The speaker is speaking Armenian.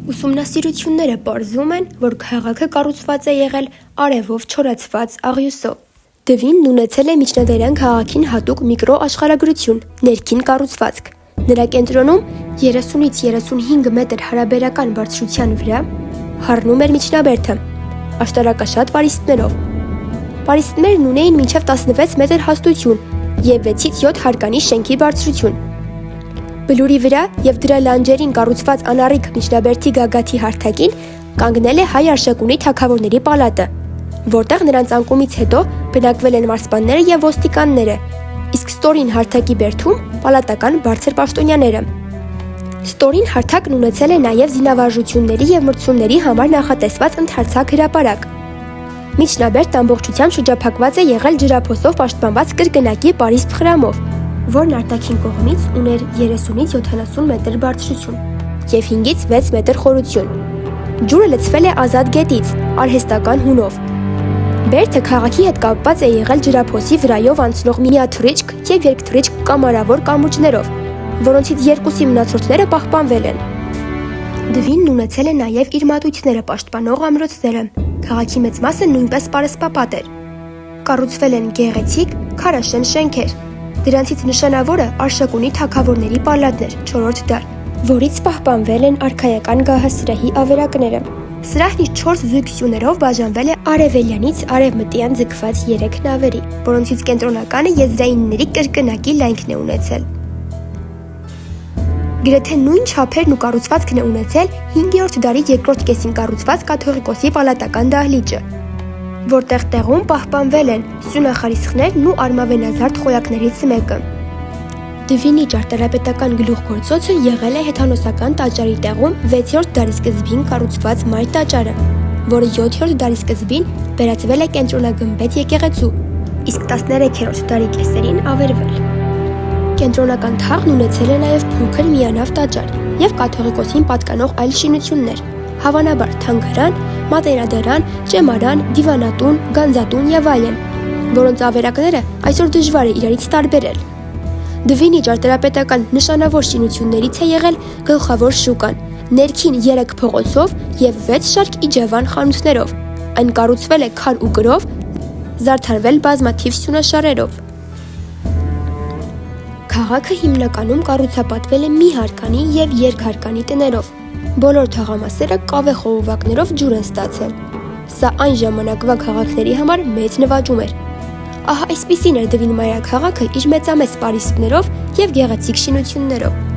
Ուսումնասիրությունները պարզում են, որ քաղաքը կառուցված է եղել արևով չորացված աղյուսով։ Դվինն ունեցել է միջնադարյան քաղաքին հատուկ միկրոաշխարհագրություն, ներքին կառուցվածք։ Նրա կենտրոնում 30-ից 35 մետր հարաբերական բարձրության վրա հառնում էր միջնաբերդը, աշտարակաշատ պարիսպներով։ Պարիսպներն ունեին մինչև 16 մետր հաստություն և 6-ից 7 հարկանի շենքի բարձրություն։ Բլուրի վրա և դրա լանջերին կառուցված անառիկ միջնաբերդի գագաթի հարթակին կանգնել է հայ Արշակունի թագավորների պալատը, որտեղ նրանց անկումից հետո բնակվել են մարզպանները և ոստիկանները, իսկ ստորին հարթակի բերդում պալատական բարձր պաշտոնյաները։ Ստորին հարթակն ունեցել է նաև զինավարժությունների և մրցումների համար նախատեսված ընդարձակ հրապարակ։ Միջնաբերդն ամբողջությամբ շրջափակված է եղել ջրափոսով պաշտպանված կրկնակի պարիսպ խրամով, որն արտաքին կողմից ուներ 30-ից 70 մետր բարձրություն և 5-ից 6 մետր խորություն։ Ջուրը լցվել է ազատ գետից, արհեստական հունով։ Բերդը քաղաքի հետ կապված է եղել ջրափոսի վրայով անցնող միաթռիչք և երկթռիչք կամարավոր կամուրջներով, որոնցից երկուսի մնացորդները պահպանվել են։ Դվինն ունեցել է նաև իր մատույցները պաշտպանող ամրոցները, քաղաքի մեծ մասը նույնպես պարսպապատ էր։ Կառուցվել են գեղեցիկ, քարաշեն շենքեր։ Դրանցից նշանավորը Արշակունի թագավորների պալատն էր 4-րդ դար, որից պահպանվել են արքայական գահասրահի ավերակները։ Սրահն իր 4 զույգ սյուներով բաժանվել է արևելյանից արևմտյան ձգված 3 նավերի, որոնցից կենտրոնականը եզրայինների կրկնակի լայնքն է ունեցել։ Գրեթե նույն չափերն ու կառուցվածքն է ունեցել 5-րդ դարի երկրորդ կեսին կառուցված կաթողիկոսի պալատական դահլիճը, որտեղ տեղում պահպանվել են սյունախարիսխներն ու արմավենազարդ խոյակներից մեկը։ Դվինի ճարտարապետական գլուխգործոցը եղել է հեթանոսական տաճարի տեղում 6-րդ դարի սկզբին կառուցված մայր տաճարը, որը 7-րդ դարի սկզբին վերածվել է կենտրոնագմբեթ եկեղեցու, իսկ 13-րդ դարի կեսերին ավերվել։ Կենտրոնական թաղն ունեցել է նաև փոքր միանավ տաճար և կաթողիկոսին պատկանող այլ շինություններ, հավանաբար թանգարան, մատերադարան, ճեմարան, դիվանատուն, գանձատուն և այլն, որոնց ավերակները այսօր դժվար է իրարից տարբերել։ Դվինի ճարտարապետական նշանավոր շինություններից է եղել գլխավոր շուկան, ներքին 3 փողոցով և 6 շարք իջևան խանութներով։ Այն կառուցվել է քար ու կրով, զարդարվել բազմաթիվ սյունաշարերով։ Քաղաքը հիմնականում կառուցապատվել է մի հարկանի և երկհարկանի տներով։ Բոլոր թաղամասերը կավե խողովակներով ջուր են ստացել։ Սա այն ժամանակվա քաղաքների համար մեծ նվաճում էր։ Ահա այսպիսին էր Դվին մայրաքաղաքը իր մեծամեծ պարիսպներով և գեղեցիկ շինություններով։